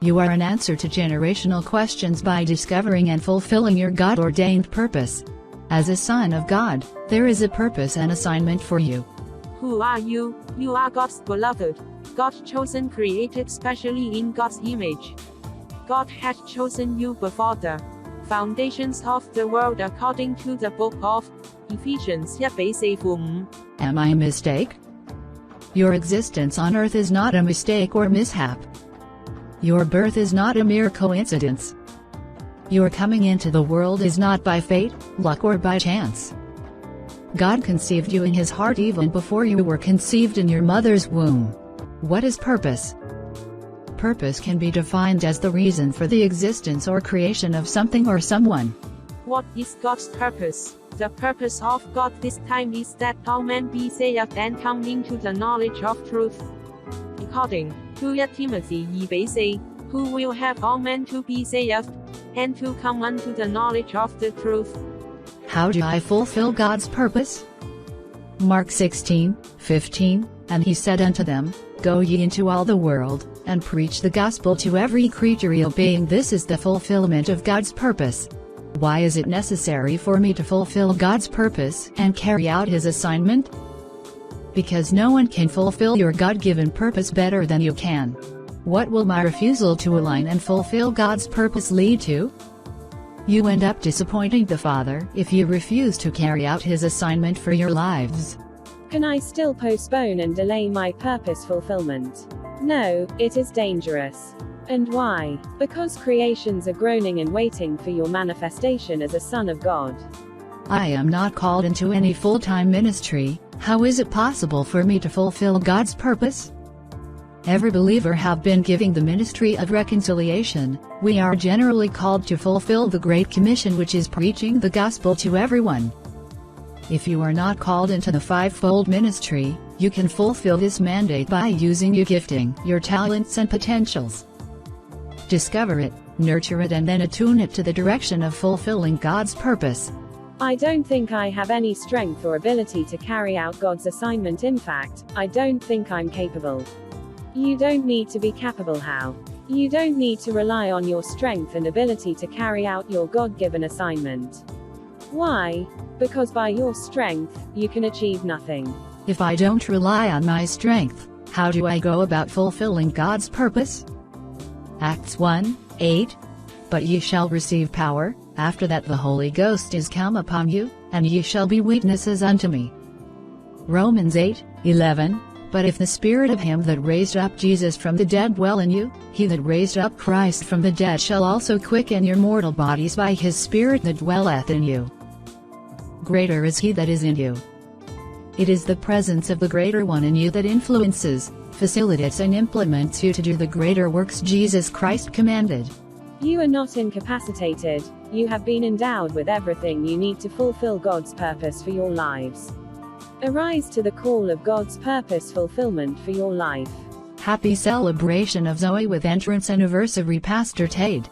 You are an answer to generational questions by discovering and fulfilling your God-ordained purpose. As a son of God, there is a purpose and assignment for you. Who are you? You are God's beloved, God's chosen, created specially in God's image. God had chosen you before the foundations of the world according to the book of Ephesians 1:4-5. Am I a mistake? Your existence on earth is not a mistake or mishap. Your birth is not a mere coincidence. Your coming into the world is not by fate, luck, or by chance. God conceived you in His heart even before you were conceived in your mother's womb. What is purpose? Purpose can be defined as the reason for the existence or creation of something or someone. What is God's purpose? The purpose of God this time is that all men be saved and come into the knowledge of truth. According to 1 Timothy 2:4, who will have all men to be saved, and to come unto the knowledge of the truth. How do I fulfill God's purpose? Mark 16:15, and He said unto them, Go ye into all the world, and preach the gospel to every creature. Obeying this is the fulfillment of God's purpose. Why is it necessary for me to fulfill God's purpose and carry out His assignment? Because no one can fulfill your God-given purpose better than you can. What will my refusal to align and fulfill God's purpose lead to? You end up disappointing the Father if you refuse to carry out His assignment for your lives. Can I still postpone and delay my purpose fulfillment? No, it is dangerous. And why? Because creations are groaning and waiting for your manifestation as a son of God. I am not called into any full-time ministry. How is it possible for me to fulfill God's purpose? Every believer have been given the ministry of reconciliation. We are generally called to fulfill the Great Commission, which is preaching the gospel to everyone. If you are not called into the fivefold ministry, you can fulfill this mandate by using your gifting, your talents and potentials. Discover it, nurture it, and then attune it to the direction of fulfilling God's purpose. I don't think I have any strength or ability to carry out God's assignment. In fact, I don't think I'm capable. You don't need to be capable. How? You don't need to rely on your strength and ability to carry out your God-given assignment. Why? Because by your strength, you can achieve nothing. If I don't rely on my strength, how do I go about fulfilling God's purpose? Acts 1:8. But ye shall receive power, after that the Holy Ghost is come upon you, and ye shall be witnesses unto me. Romans 8:11. But if the Spirit of Him that raised up Jesus from the dead dwell in you, He that raised up Christ from the dead shall also quicken your mortal bodies by His Spirit that dwelleth in you. Greater is He that is in you. It is the presence of the Greater One in you that influences, facilitates and implements you to do the greater works Jesus Christ commanded. You are not incapacitated, you have been endowed with everything you need to fulfill God's purpose for your lives. Arise to the call of God's purpose fulfillment for your life. Happy celebration of Zoe with entrance anniversary, Pastor Tade.